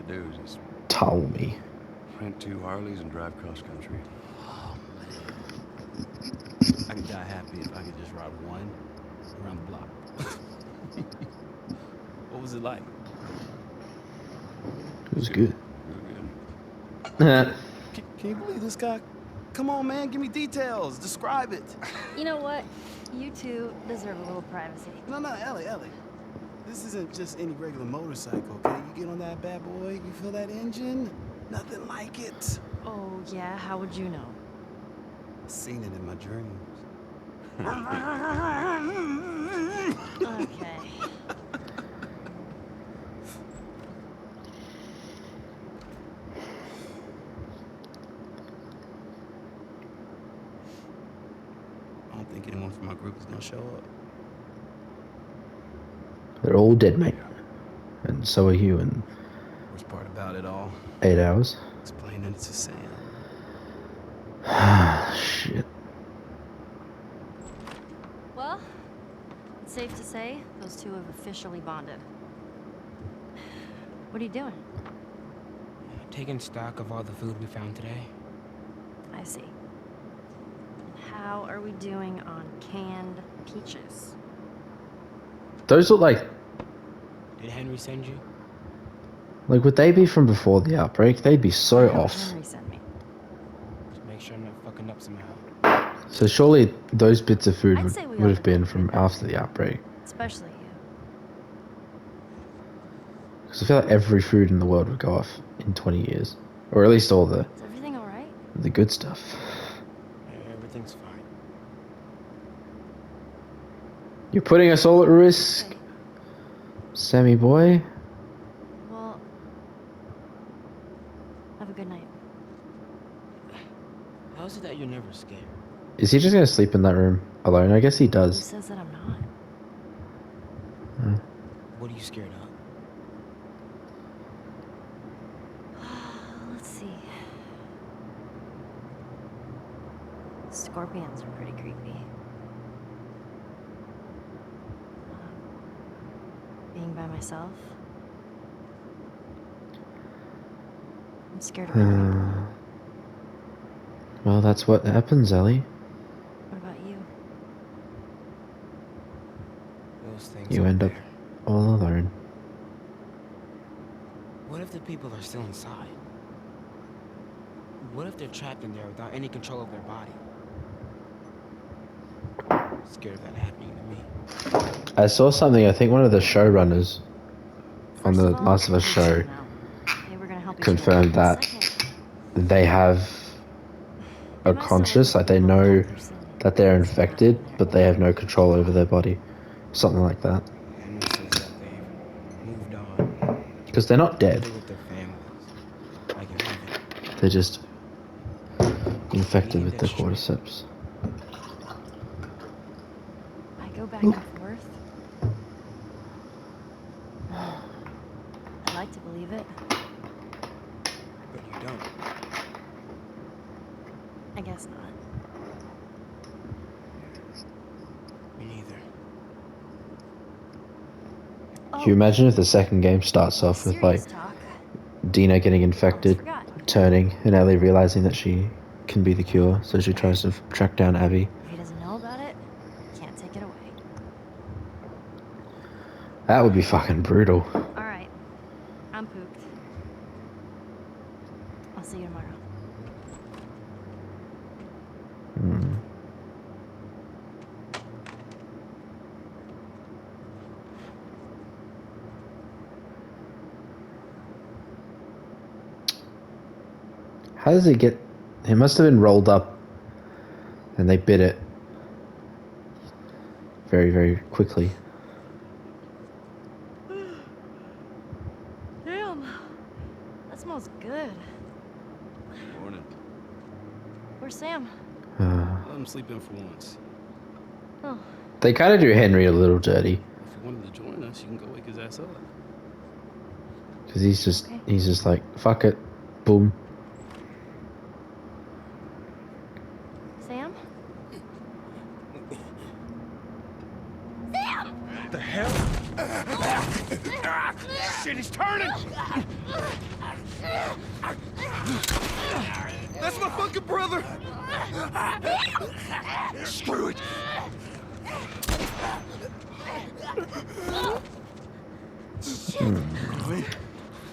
do is just Ptolemy. rent 2 Harleys and drive cross country. Oh, man. I could die happy if I could just ride one around the block. What was it like? It was good. Real good. Can you believe this guy? Come on, man, give me details. Describe it. You know what? You two deserve a little privacy. No, Ellie. This isn't just any regular motorcycle, okay? You get on that bad boy, you feel that engine? Nothing like it. Oh, yeah? How would you know? Seen it in my dreams. Okay. I don't think anyone from my group is gonna show up. They're all dead, mate. And so are you in Worst part about it all, 8 hours. explaining it to Sam. Shit. Well, it's safe to say those two have officially bonded. What are you doing? Taking stock of all the food we found today. I see. And how are we doing on canned peaches? Those look like Did Henry send you? would they be from before the outbreak? They'd be so How off. Henry sent me. Just make sure I'm not fucking up somehow. So surely those bits of food I'd say we would all have been did from that. after the outbreak. Especially you. Because I feel like every food in the world would go off in 20 years. Or at least all Is everything alright? the good stuff. Everything's fine. You're putting us all at risk, Sammy boy. Well, have a good night. How is it that you're never scared? Is he just gonna sleep in that room alone? I guess he Who does. says that I'm not? What are you scared of? Let's see. Scorpions are pretty creepy. Being by myself. I'm scared of everything. Well, that's what happens, Ellie. What about you? Those things You over end up there. all alone. What if the people are still inside? What if they're trapped in there without any control of their body? Scared of that happening to me. I saw something, I think one of the showrunners on First the of all, Last of Us we show should know. They were gonna help each other. confirmed that Second, they have they are must have conscious, like they looked at know that person. that they're What's happening infected, there. but they have no control over their body. Something like that. Henry says that they've moved on. Because they're not dead. They're with their families. I can believe it. They're just infected with the That's true. cordyceps. I go back and forth. I'd like to believe it. But you don't. I guess not. Me neither. Can you imagine if the second game starts off with like Serious talk. Dina getting infected, Forgot. turning, and Ellie realizing that she can be the cure, so she tries to track down Abby. If he doesn't know about it, can't take it away. That would be fucking brutal. All right, I'm pooped. I'll see you tomorrow. How does it get... It must have been rolled up and they bit it very, very quickly. Damn, that smells good. Morning. Where's Sam? Let him sleep in for once. Oh, They kind of do Henry a little dirty. If you wanted to join us, you can go wake his ass up. Because he's just like, fuck it. Boom. Sam? The hell? Shit, he's turning! fucking brother! Screw it. Lee,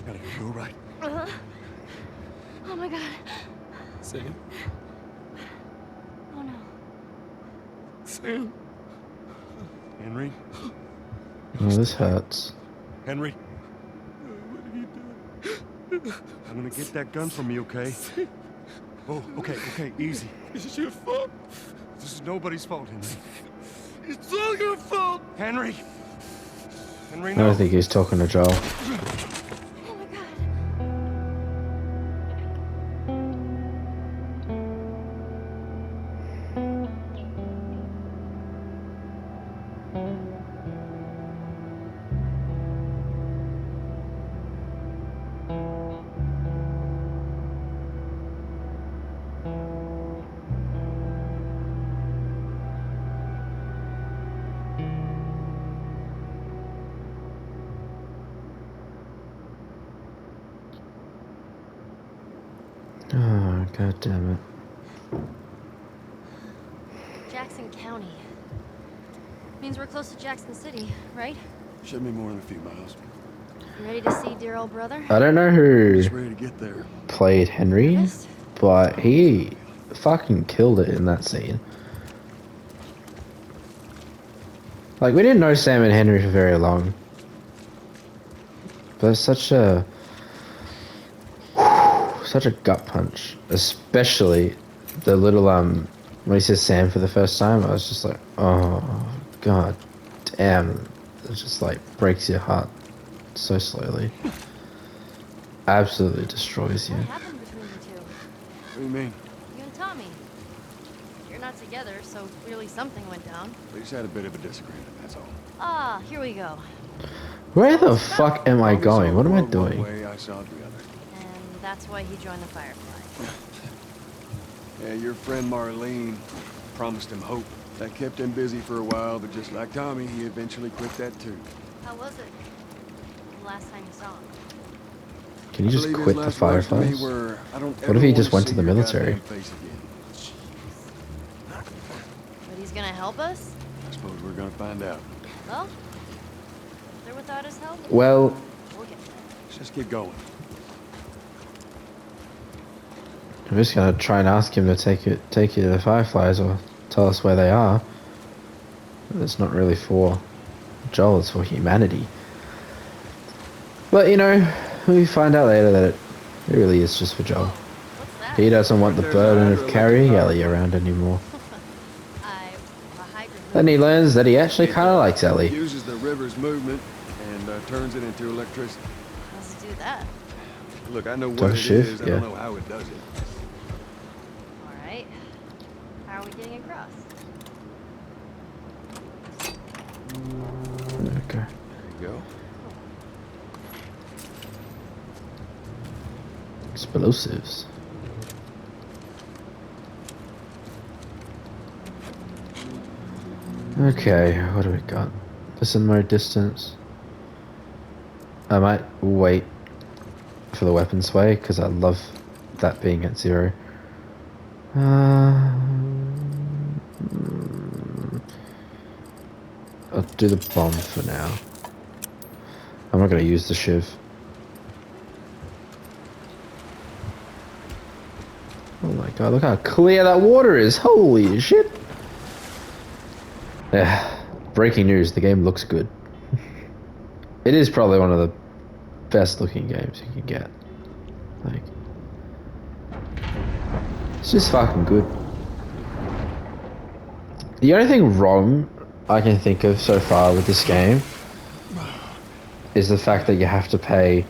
gotta be all right. Oh my god. Sam, Oh no. Sam. Henry? Oh, this hurts. Henry? I'm gonna get that gun from you, okay? Oh, okay, easy. This is your fault. This is nobody's fault, Henry. It's all your fault. Henry! Henry, I no. don't think he's talking to Joel. Oh my god. Oh, god damn it. Jackson County. Means we're close to Jackson City, right? Should be more than a few miles. You ready to see dear old brother? I don't know who Just ready to get there. played Henry, Nervous? but he fucking killed it in that scene. Like, we didn't know Sam and Henry for very long. But it's such a gut punch. Especially the little, when he says Sam for the first time, I was just like, oh, god damn. It just, like, breaks your heart so slowly. Absolutely destroys you. What happened between the two? What do you mean? You and Tommy. You're not together, so clearly something went down. We just had a bit of a disagreement, that's all. Ah, here we go. Where the fuck am I Tommy saw going? What the am I world one doing? way, I saw it the other. And that's why he joined the Firefly. Yeah, your friend Marlene promised him hope. That kept him busy for a while, but just like Tommy, he eventually quit that too. How was it? The last time you saw him? Can you just believe his quit the last words to me Fireflies? were, "I don't What ever if he wanna just went to see the your military? goddamn face again." Jeez. But he's gonna help us? I suppose we're gonna find out. Well, with or without his help, Well, we'll get there. Let's just get going. I'm just gonna try and ask him to take you to the Fireflies or tell us where they are. It's not really for Joel, it's for humanity. But you know, we find out later that it really is just for Joel. What's that? He doesn't want the burden of carrying Ellie around anymore. A hydrant. Then he learns that he actually kind of likes It Ellie. uses the river's movement and turns it into electricity. Let's do that. Look, I know what Don't it shift, is. I yeah. don't know how it does it. All right. How are we getting across? Okay. There you go. Explosives. Okay, what do we got? Listen mode distance. I might wait for the weapon sway because I love that being at 0. I'll do the bomb for now. I'm not going to use the shiv. Oh my god, look how clear that water is. Holy shit. Yeah, breaking news, the game looks good. It is probably one of the best looking games you can get. Like, it's just fucking good. The only thing wrong I can think of so far with this game is the fact that you have to pay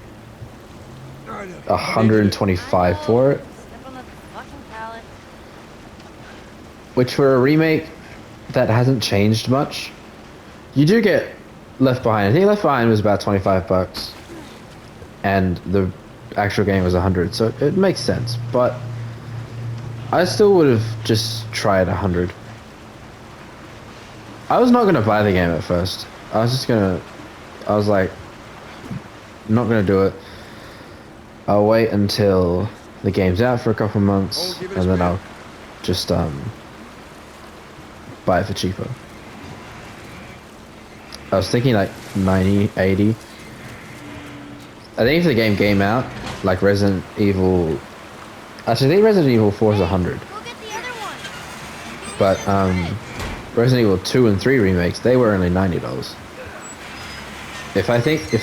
125 for it. Step on the fucking pallet. Which for a remake that hasn't changed much, you do get Left Behind. I think Left Behind was about 25 bucks, and the actual game was 100, so it makes sense. But I still would have just tried 100. I was not gonna buy the game at first. I was like, not gonna do it. I'll wait until the game's out for a couple months, Oh, give it a and then spin. I'll just buy it for cheaper. I was thinking like 90, 80. I think if the game came out, like Resident Evil... Actually, I think Resident Evil 4 is 100. Go get the other one. But Resident Evil 2 and 3 remakes, they were only $90. If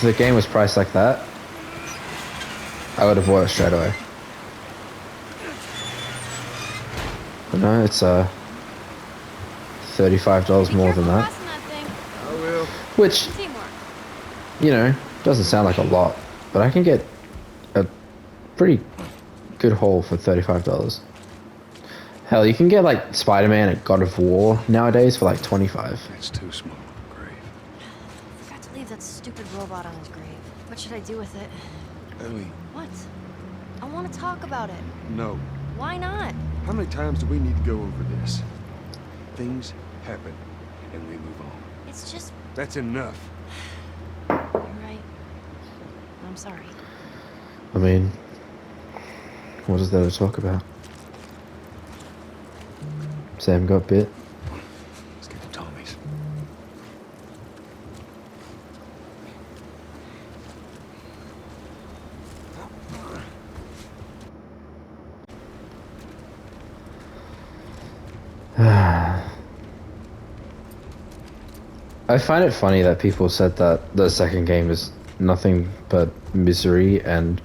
the game was priced like that, I would have bought it straight away. But no, it's $35 more than that. Crossing that thing. I will. Which, Teamwork. you know, doesn't sound like a lot, but I can get a pretty good haul for $35. Hell, you can get like Spider-Man and God of War nowadays for like $25. It's too small of a grave. I forgot to leave that stupid robot on his grave. What should I do with it? Ellie, What? I want to talk about it. no. Why not? How many times do we need to go over this? Things happen, and we move on. It's just, That's enough. you're right. I'm sorry. I mean, what is there to talk about? Sam got bit. Let's get to Tommy's. I find it funny that people said that the second game is nothing but misery, and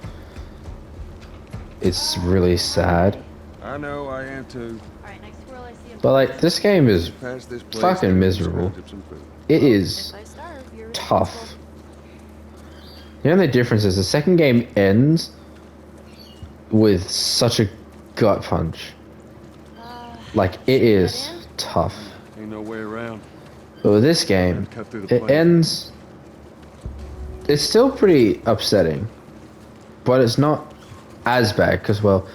it's really sad. I know, I am too. Alright, next squirrel I see. But like, this game is Past this place, fucking and miserable. scrounge up some food. It is If I starve, you're tough. responsible. The only difference is the second game ends with such a gut punch. Like, it is tough. Ain't no way around. But with this game, Cut through the it plane. ends... It's still pretty upsetting. But it's not as bad, because, well,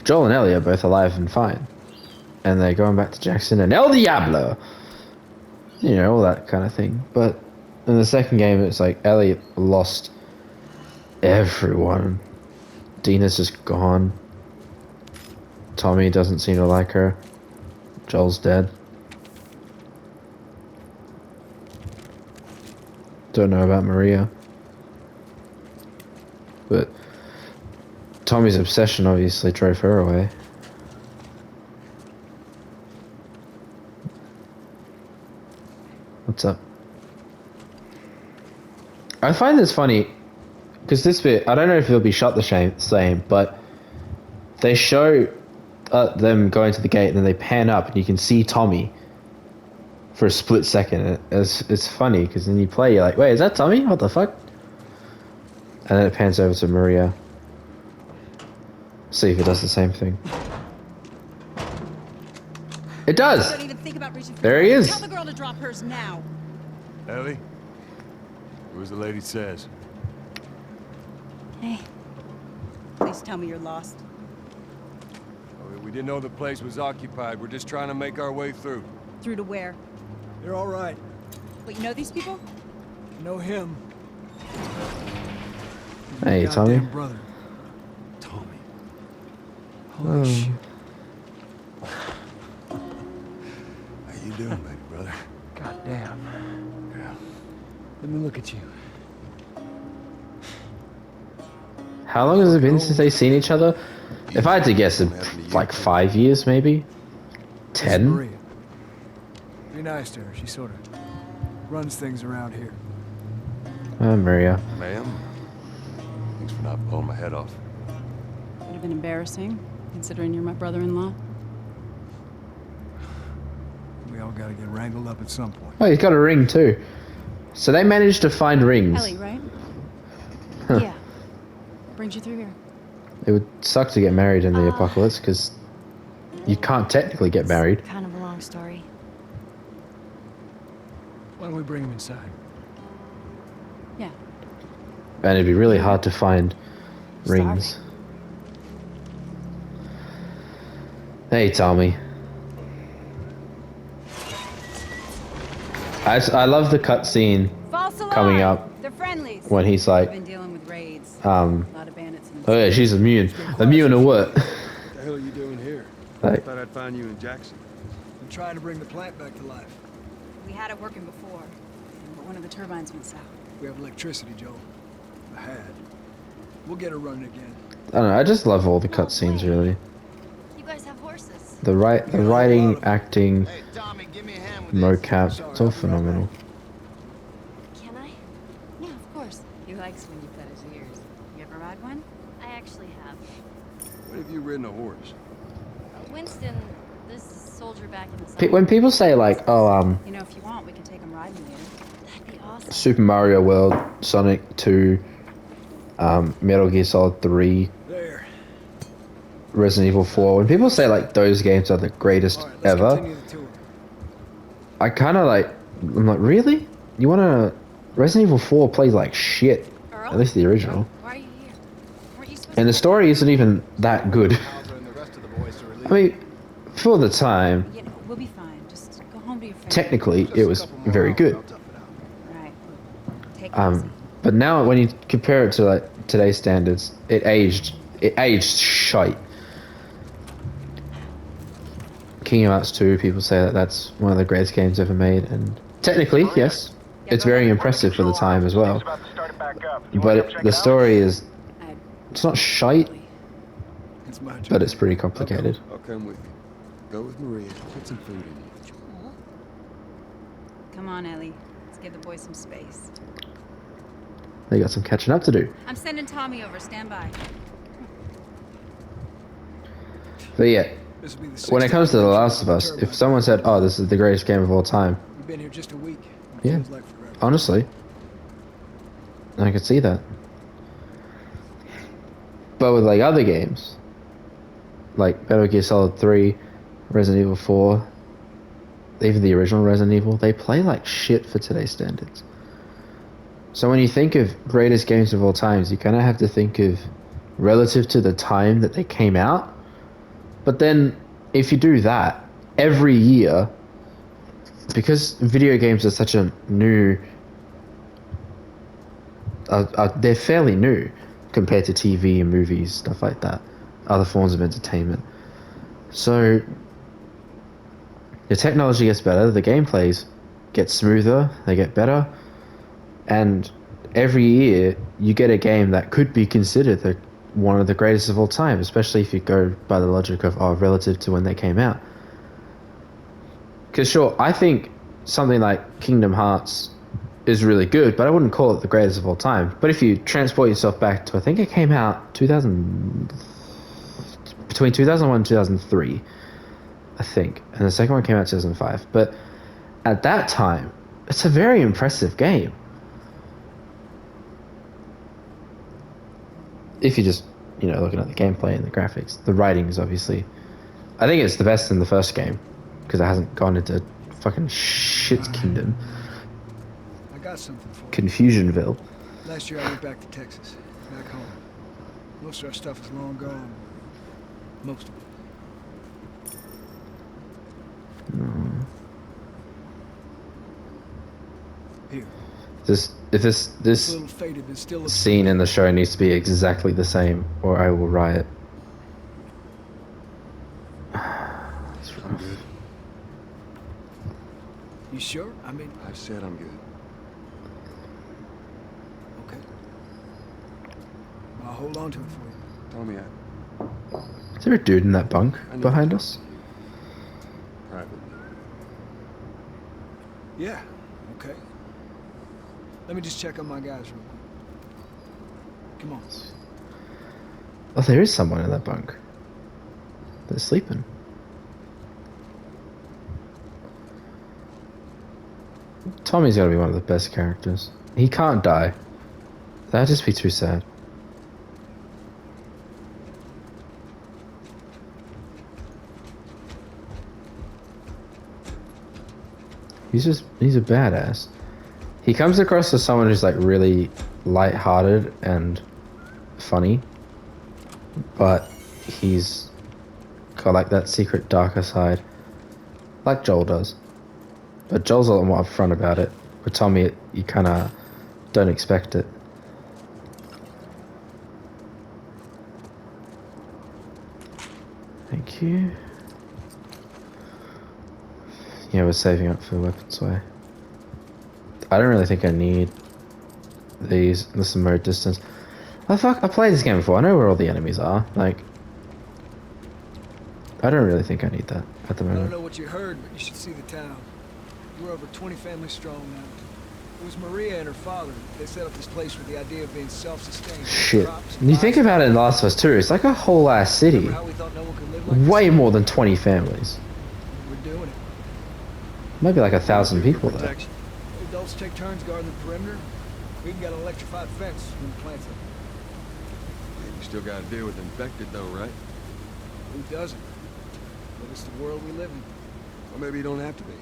Joel and Ellie are both alive and fine. And they're going back to Jackson and El Diablo! You know, all that kind of thing. But in the second game, it's like Ellie lost everyone. Dina's just gone. Tommy doesn't seem to like her. Joel's dead. Don't know about Maria. But Tommy's obsession obviously drove her away. What's up? I find this funny because this bit, I don't know if it'll be shot the same, but they show them going to the gate and then they pan up and you can see Tommy for a split second. It's funny because then you play, you're like, wait, is that Tommy? What the fuck? And then it pans over to Maria. See if it does the same thing. It does! Don't even think about reaching for There your he phone. is. Tell the girl to drop hers now. Ellie? Where's the lady says? Hey, Please tell me you're lost. Oh, we didn't know the place was occupied. We're just trying to make our way through. Through to where? They're all right. Wait, you know these people? Know him. Hey, Your Tommy. goddamn brother. Tommy. Holy Oh. shit. How you doing, baby brother? Goddamn. Yeah. Let me look at you. How long has it been since they've seen each other? If I had to guess, like 5 years, maybe? This is 10? Maria. Be nice to her. She sort of runs things around here. Maria. Ma'am? Thanks for not blowing my head off. Would have been embarrassing, considering you're my brother-in-law. We all gotta get wrangled up at some point. Oh, he's got a ring too. So they managed to find rings. Ellie, right? yeah. Brings you through here. It would suck to get married in the apocalypse because you can't technically get married. Kind of a long story. Why don't we bring him inside? Yeah. And it'd be really hard to find rings. Starving. Hey, Tommy. I love the cutscene False alarm! coming up They're friendlies. when he's We've like, been dealing with raids. A lot of bandits and Oh yeah, she's immune. Immune to what? What the hell are you doing here? I Like, thought I'd find you in Jackson. I'm trying to bring the plant back to life. We had it working before, but one of the turbines went south. We have electricity, Joel. I had. We'll get her running again. I don't know. I just love all the cutscenes. Really, You guys have horses. the writing, acting, Hey, Tommy, give me a hand with this. mocap. Sorry, It's all I'll be right phenomenal. Can I? Yeah, of course. He likes when you pet his ears. You ever ride one? I actually have. When have you ridden a horse? Winston, this soldier back in the When people say like, oh, You know, if you want, we can take him riding later. That'd be awesome. Super Mario World, Sonic 2, Metal Gear Solid 3, There. Resident Evil 4. When people say like those games are the greatest All right, let's ever, continue the tour. I kind of like. I'm like, really? You wanna? Resident Evil 4 plays like shit. Earl? At least the original. Why are you here? Weren't you supposed And the to... story isn't even that good. Hauser and the rest of the boys to relieve. I mean, for the time, You know, we'll be fine. Just go home to your family. technically Just it a was couple more very hours, good. I'll tough it out. Right. Take it easy. But now when you compare it to like today's standards, it aged shite. Kingdom Hearts 2, people say that that's one of the greatest games ever made, and technically, yes, it's very impressive for the time as well. But the story is, I- it's not shite, It's my turn. but it's pretty complicated. I'll come with you. Go with Maria. Put some food in you. Come on, Ellie. Let's give the boys some space. They got some catching up to do. I'm sending Tommy over. Stand by. But yeah, This will be the when it sixth comes to The time Last of Us, if someone said, "Oh, this is the greatest game of all time," We've been here just a week. It Yeah. feels like forever. honestly, I could see that. But with like other games, like Metal Gear Solid 3, Resident Evil 4, even the original Resident Evil, they play like shit for today's standards. So when you think of greatest games of all times, you kind of have to think of relative to the time that they came out. But then if you do that, every year, because video games are such a new, they're fairly new compared to TV and movies, stuff like that, other forms of entertainment. So the technology gets better, the gameplays get smoother, they get better, and every year you get a game that could be considered one of the greatest of all time, especially if you go by the logic of relative to when they came out. Because sure, I think something like Kingdom Hearts is really good, but I wouldn't call it the greatest of all time. But if you transport yourself back to, I think it came out between 2001 and 2003, I think, and the second one came out 2005. But at that time, it's a very impressive game. If you just, looking at the gameplay and the graphics, the writing is obviously, I think it's the best in the first game because it hasn't gone into fucking shit's kingdom, I got something for you. Confusionville. Last year I went back to Texas, back home. Most of our stuff is long gone. Most of it. Here. If this It's a little faded, but still looks scene in the show needs to be exactly the same, or I will riot. It's I'm rough. good. You sure? I mean, I said I'm good. okay. I'll hold on to it for you. Tommy, Is there a dude in that bunk I need behind to us? talk to you. Privately. Yeah, okay. Let me just check on my guys real quick. Come on. Oh, there is someone in that bunk. They're sleeping. Tommy's gotta be one of the best characters. He can't die. That'd just be too sad. He's a badass. He comes across as someone who's like really light-hearted and funny, but he's got like that secret darker side, like Joel does. But Joel's a lot more upfront about it. With Tommy, you kind of don't expect it. Thank you. Yeah, we're saving up for weapons way. I don't really think I need these. Listen, mode distance. Oh fuck, I played this game before. I know where all the enemies are. Like, I don't really think I need that at the I don't moment. know what you heard, but you should see the town. We're over 20 families strong now. It was Maria and her father. They set up this place with the idea of being self-sustained. Shit. Crops, And you think livestock. about it in Last of Us 2, it's like a whole ass city. Remember how we thought no one could live like this? Way more than 20 families. We're doing it. Maybe like 1,000 people there. Protection. Adults take turns guarding the perimeter. We can get an electrified fence when the plant's up. Yeah, you still got to deal with infected, though, right? Who doesn't? But it's the world we live in. Or maybe you don't have to be.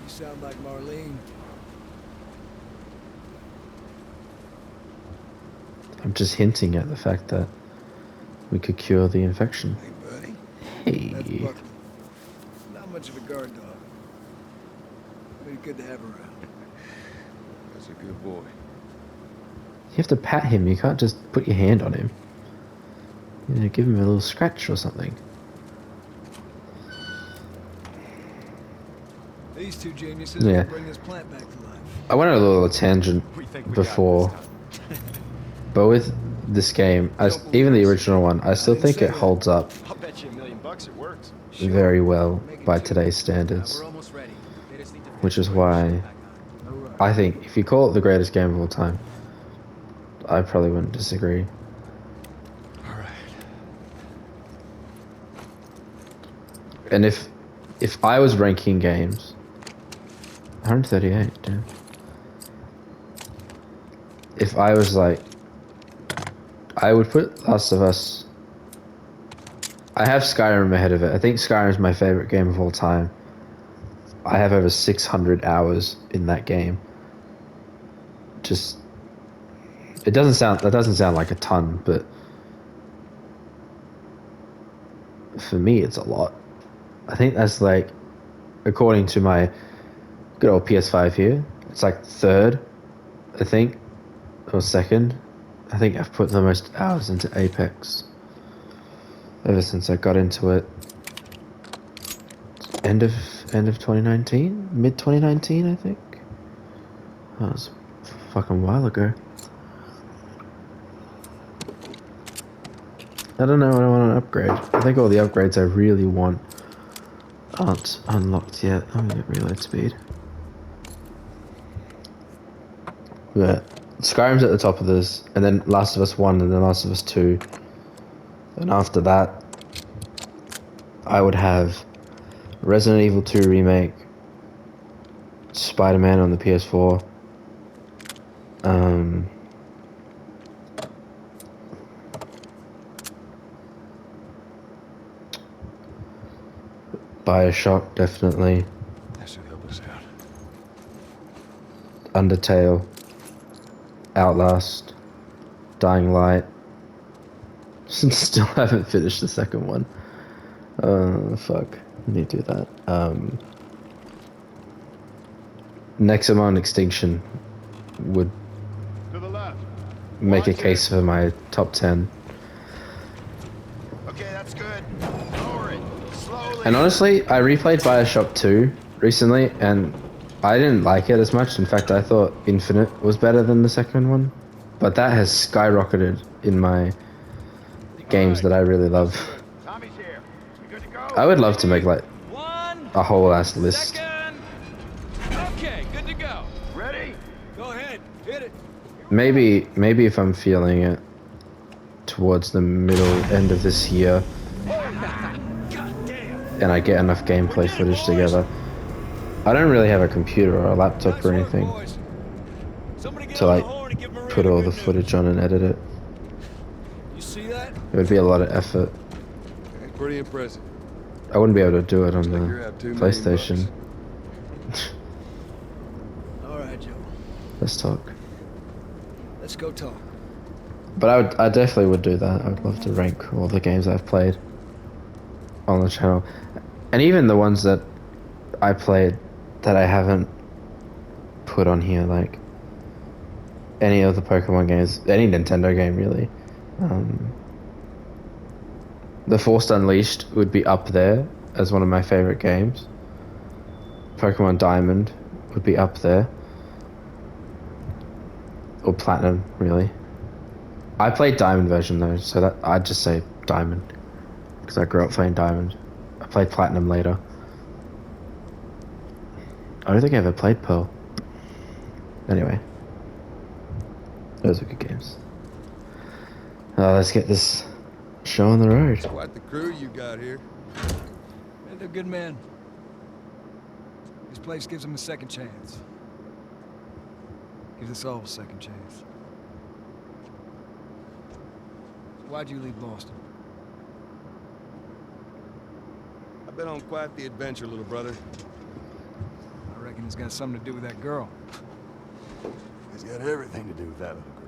You sound like Marlene. I'm just hinting at the fact that we could cure the infection. Hey, buddy. That's Hey. Buckley. Not much of a guard dog. But he's good to have around. That's a good boy. You have to pat him, you can't just put your hand on him. You know, give him a little scratch or something. These two geniuses Yeah. will bring this plant back to life. I went on a little tangent We think we before, got this time. but with this game, even the original one, I still think it holds up I'll bet you $1,000,000 it works. very well by today's standards. We're almost ready. They just need to Which is why I think if you call it the greatest game of all time, I probably wouldn't disagree. All right. And if I was ranking games, 138, damn. If I was like, I would put Last of Us. I have Skyrim ahead of it. I think Skyrim is my favorite game of all time. I have over 600 hours in that game. Just, that doesn't sound like a ton, but for me, it's a lot. I think that's like, according to my good old PS5 here, it's like third, I think, or second. I think I've put the most hours into Apex ever since I got into it. End of 2019, mid 2019, I think. That was a fucking while ago. I don't know what I want to upgrade. I think all the upgrades I really want aren't unlocked yet. I'm gonna get reload speed. But Skyrim's at the top of this, and then Last of Us 1, and then Last of Us 2. And after that, I would have Resident Evil 2 Remake, Spider-Man on the PS4, BioShock, definitely, That should help us out. Undertale, Outlast, Dying Light. Still haven't finished the second one. Fuck. I need to do that. Nexomon Extinction would To the left. make a Watch it. case for my top 10. Okay, that's good. Lower it. Slowly. And honestly, I replayed Bioshock 2 recently, and I didn't like it as much. In fact, I thought Infinite was better than the second one. But that has skyrocketed in my games that I really love. Tommy's here. You good to go? I would love to make like One a whole ass list. second. Okay, good to go. Ready? Go ahead, hit it. Maybe if I'm feeling it towards the middle end of this year, and I get enough gameplay footage together. I don't really have a computer or a laptop or anything to like put all the footage on and edit it. You see that? It would be a lot of effort. It's pretty impressive. I wouldn't be able to do it on Figure the out $2 million PlayStation. All right, Joe. Let's talk. Let's go talk. But I definitely would do that. I would love to rank all the games I've played on the channel, and even the ones that I played that I haven't put on here, like any of the Pokemon games, any Nintendo game really. The Force Unleashed would be up there as one of my favorite games. Pokemon Diamond would be up there. Or Platinum, really. I played Diamond version though, so that I'd just say Diamond. Because I grew up playing Diamond. I played Platinum later. I don't think I ever played Pearl. Anyway. Those are good games. Let's get this show on the road. Quite the crew you got here. Man, they're good men. This place gives them a second chance. Gives us all a second chance. Why'd you leave Boston? I've been on quite the adventure, little brother. I reckon it's got something to do with that girl. It's got everything to do with that little girl.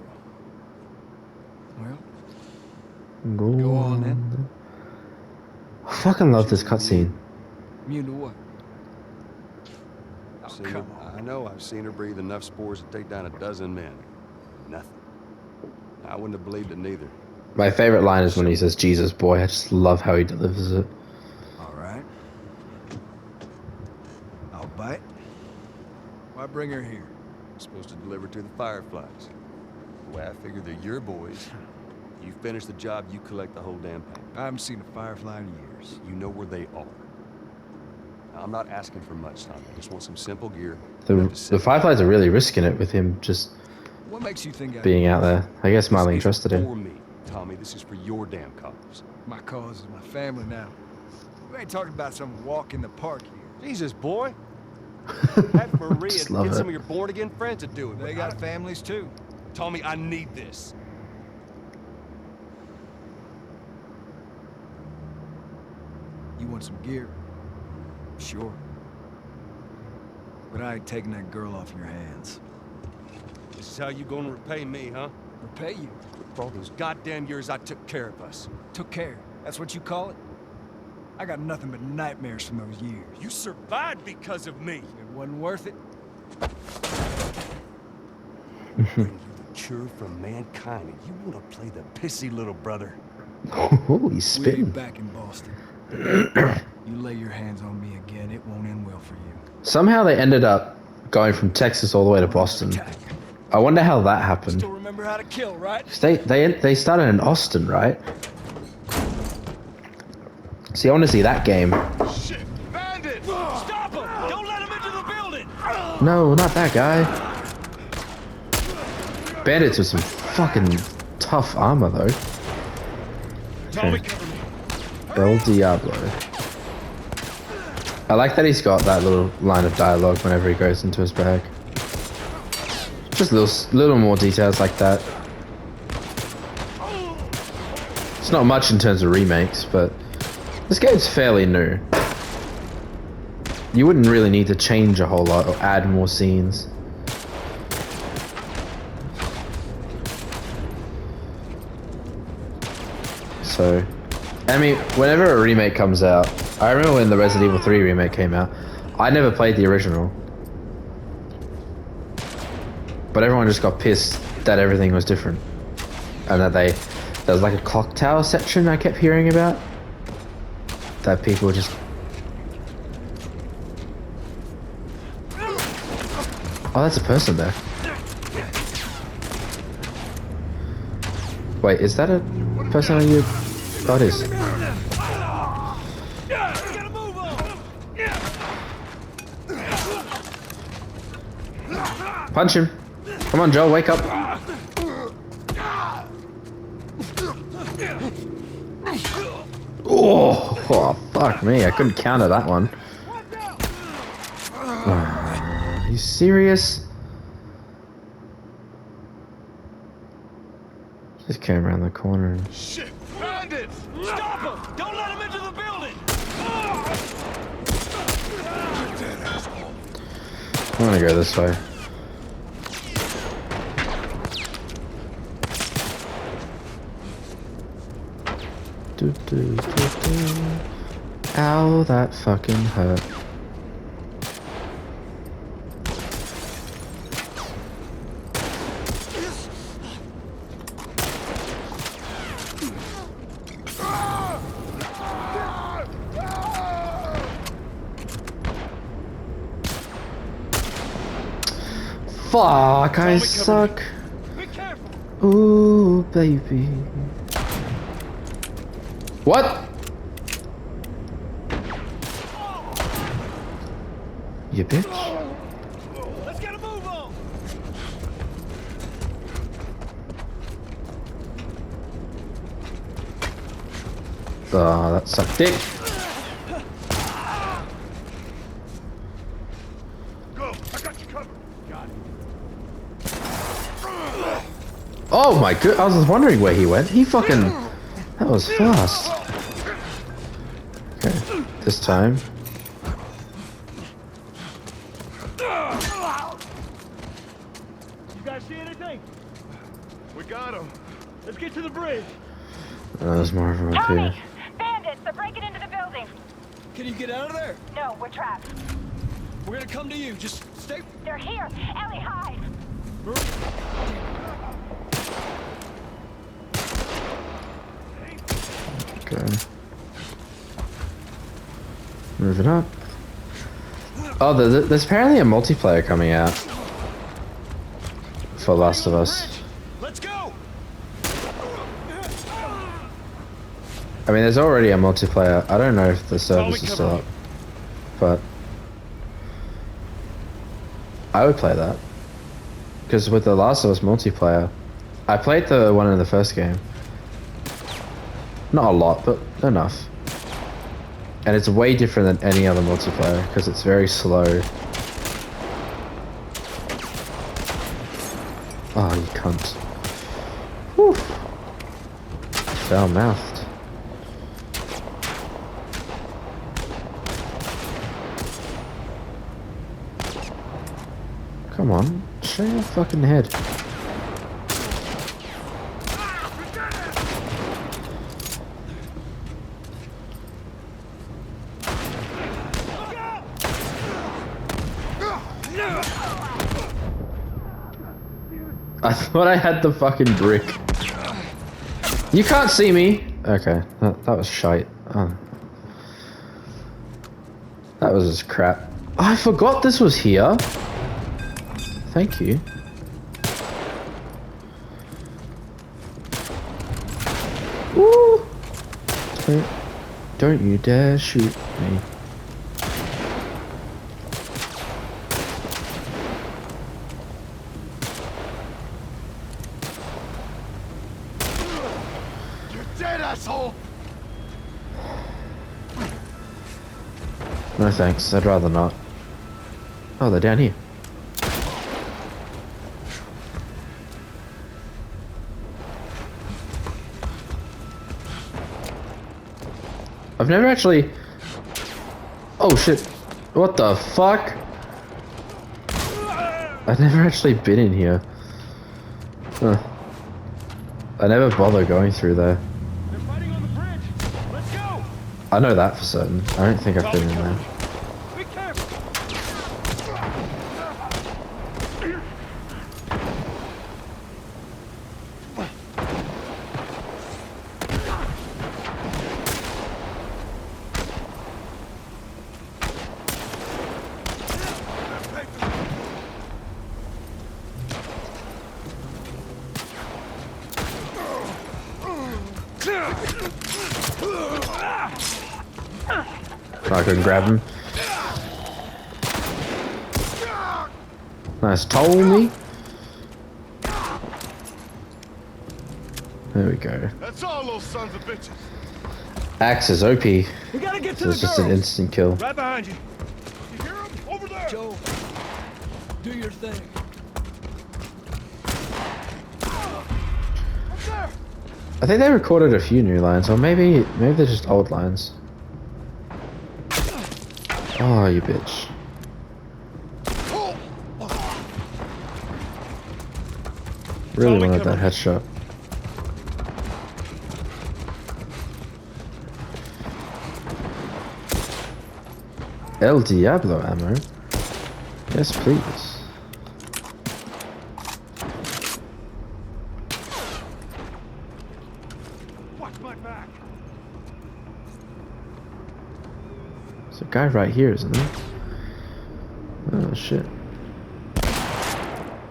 Well, go on then. I fucking love this cutscene. Immune to what? Oh, See, come on. I know I've seen her breathe enough spores to take down a dozen men. Nothing. I wouldn't have believed it neither. My favorite line is when he says, Jesus boy. I just love how he delivers it. All right. I'll bite. Why bring her here? I'm supposed to deliver to the Fireflies. The way I figure they're your boys. You finish the job, you collect the whole damn pack. I haven't seen a Firefly in years. You know where they are. Now, I'm not asking for much, Tommy. I just want some simple gear. The Fireflies are really risking it with him just What makes you think being out there. I guess Marlene trusted For him. me, Tommy, this is for your damn cause. My cause is my family now. We ain't talking about some walk in the park here. Jesus, boy. Have Maria Just and love get it. some of your born-again friends to do it. They got families too. Tommy, I need this. You want some gear? Sure. But I ain't taking that girl off your hands. This is how you gonna repay me, huh? Repay you. For all those goddamn years I took care of us. Took care. That's what you call it? I got nothing but nightmares from those years. You survived because of me. It wasn't worth it. Bring you the cure from mankind, and you wanna play the pissy little brother. Oh, he's We spitting. ain't back in Boston. You lay your hands on me again, it won't end well for you. Somehow they ended up going from Texas all the way to Boston. Attack. I wonder how that happened. Still remember how to kill, right? They started in Austin, right? See, I want to see that game. Shit! Bandit! Stop him! Don't let him into the building! No, not that guy. Bandits with some fucking tough armor, though. Tommy, Okay. cover me. El Diablo. I like that he's got that little line of dialogue whenever he goes into his bag. Just little more details like that. It's not much in terms of remakes, but this game's fairly new. You wouldn't really need to change a whole lot or add more scenes. So, I mean, whenever a remake comes out, I remember when the Resident Evil 3 remake came out, I never played the original. But everyone just got pissed that everything was different. And that there was like a clock tower section I kept hearing about. That people just... Oh, that's a person there. Wait, is that a person on you? Oh, it is. Punch him. Come on, Joel, wake up. Oh, fuck me. I couldn't counter that one. Are you serious? Just came around the corner and... Shit! Bandits! Stop him! Don't let him into the building! I'm gonna go this way. Do, do, do, do. Ow, that fucking hurt. Fuck, I suck. Be careful. Ooh, baby. What? You bitch. Let's get a move on. Oh, that sucked dick. Go. I got you covered. Got it. Oh my god, I was just wondering where he went. He fucking... That was fast. Okay, this time. You guys see anything? We got him. Let's get to the bridge. There's more of them up Tommy! here. Bandits! They're breaking into the building! Can you get out of there? No, we're trapped. We're gonna come to you. Just stay. They're here! Ellie, hide! Okay. Moving up. Oh, there's apparently a multiplayer coming out for Last of Us. Let's go. I mean, there's already a multiplayer. I don't know if the servers are still up, but I would play that. Because with the Last of Us multiplayer, I played the one in the first game. Not a lot, but enough. And it's way different than any other multiplayer because it's very slow. Oh, you cunt. Whew. Foul-mouthed. Come on, show your fucking head. I thought I had the fucking brick. You can't see me. Okay, that was shite. Oh. That was just crap. I forgot this was here. Thank you. Woo! Don't you dare shoot me. You're dead, asshole. No thanks, I'd rather not. Oh, they're down here. I've never actually... Oh shit. What the fuck? I've never actually been in here. Huh. I never bother going through there. They're fighting on the bridge. Let's go. I know that for certain. I don't think I've been in there. Be careful. I couldn't grab him. Nice, told me. There we go. That's all, those sons of bitches. Axe is OP. We gotta get to So it's the just an girls. instant kill. Right behind you. You hear him? Over there. Joel, do your thing. I think they recorded a few new lines, or maybe they're just old lines. Oh, you bitch. Really wanted that headshot. El Diablo ammo? Yes, please. Watch my back. There's a guy right here, isn't there? Oh shit.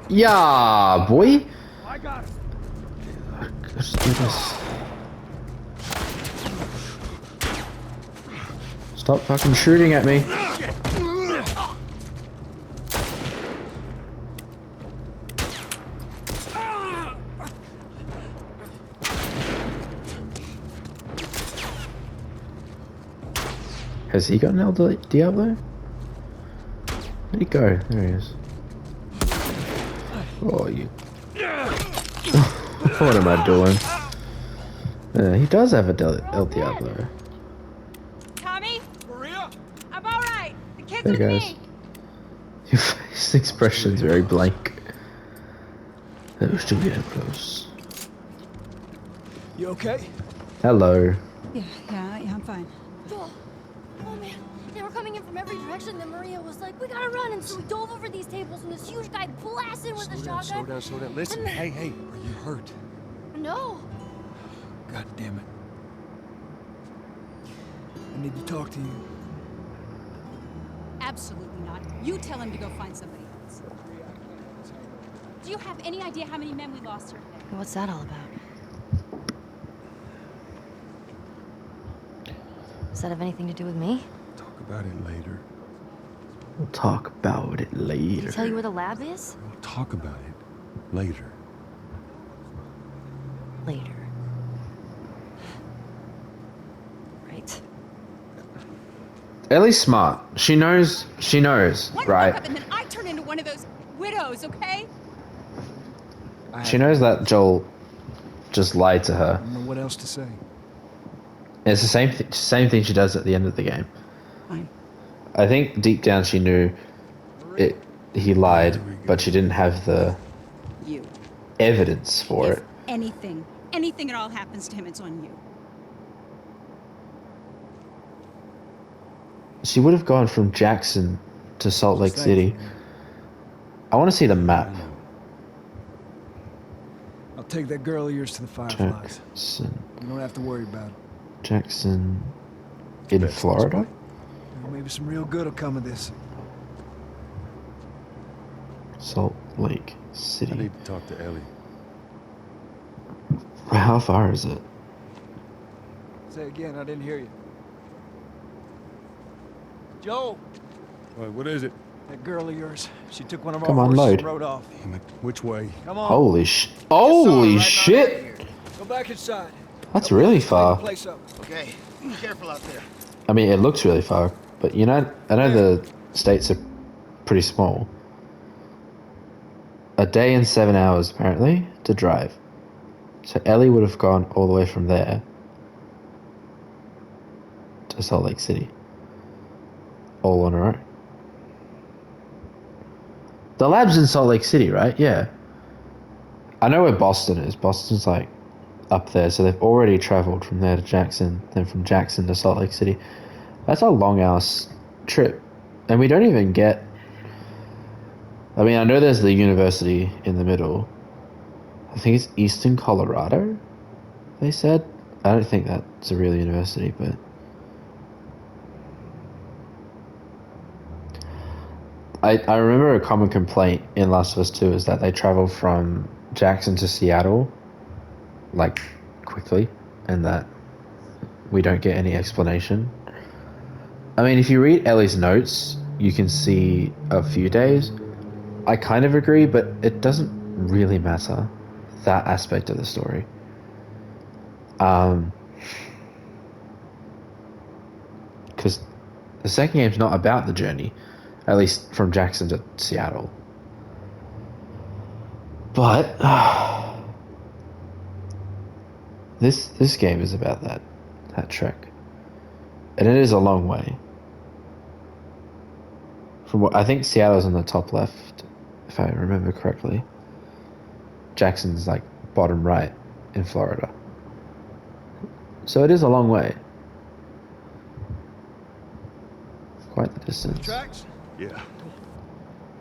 Yeah, boy. I got him. Let's do this. Stop fucking shooting at me. Has he got an El Diablo? Where'd he go? There he is. Oh, you. What am I doing? He does have a El Diablo. Tommy? Maria? I'm all right. The kids There with goes. me. Your face expression's very blank. That was too getting close. You okay? Hello. Yeah, I'm fine. Oh man, they were coming in from every direction. Then Maria was like, "We gotta run!" And so we dove over these tables, and this huge guy blasted with a shotgun. Slow down. Listen, hey, are you hurt? No. God damn it. I need to talk to you. Absolutely not. You tell him to go find somebody else. Do you have any idea how many men we lost here today? What's that all about? Does that have anything to do with me? Talk about it later. We'll talk about it later. Did he tell you where the lab is? We'll talk about it later. Later. Right. Ellie's smart. She knows, One right? fuck up and then I turn into one of those widows, okay? She knows that Joel just lied to her. I don't know what else to say. It's the same thing she does at the end of the game. Fine. I think deep down she knew he lied, but she didn't have the You. evidence for If it. anything at all happens to him, it's on you. She would have gone from Jackson to Salt Lake City. I want to see the map. I'll take that girl of yours to the Fireflies. Jackson. You don't have to worry about it. Jackson in Florida? Maybe some real good will come of this. Salt Lake I City. need to talk to Ellie. How far is it? Say again, I didn't hear you. Joel, Wait, what is it? that girl of yours. She took one of Come our on, horses load. and rode off. Damn it. Which way? Come on. Holy shit! Go back inside. That's really far. Place up. Okay, careful out there. I mean, it looks really far, but I know the states are pretty small. A day and 7 hours, apparently, to drive. So Ellie would have gone all the way from there to Salt Lake City. All on her own. The lab's in Salt Lake City, right? Yeah. I know where Boston is. Boston's like up there, so they've already traveled from there to Jackson, then from Jackson to Salt Lake City. That's a long ass trip. And we don't even get... I mean, I know there's the university in the middle. I think it's Eastern Colorado, they said. I don't think that's a real university, but... I remember a common complaint in Last of Us 2 is that they travel from Jackson to Seattle, like, quickly, and that we don't get any explanation. I mean, if you read Ellie's notes, you can see a few days. I kind of agree, but it doesn't really matter, that aspect of the story. Because the second game's not about the journey, at least from Jackson to Seattle. But this game is about that trek, and it is a long way. From what I think, Seattle's on the top left, if I remember correctly. Jackson's like bottom right in Florida. So it is a long way. Quite the distance. Tracks? Yeah.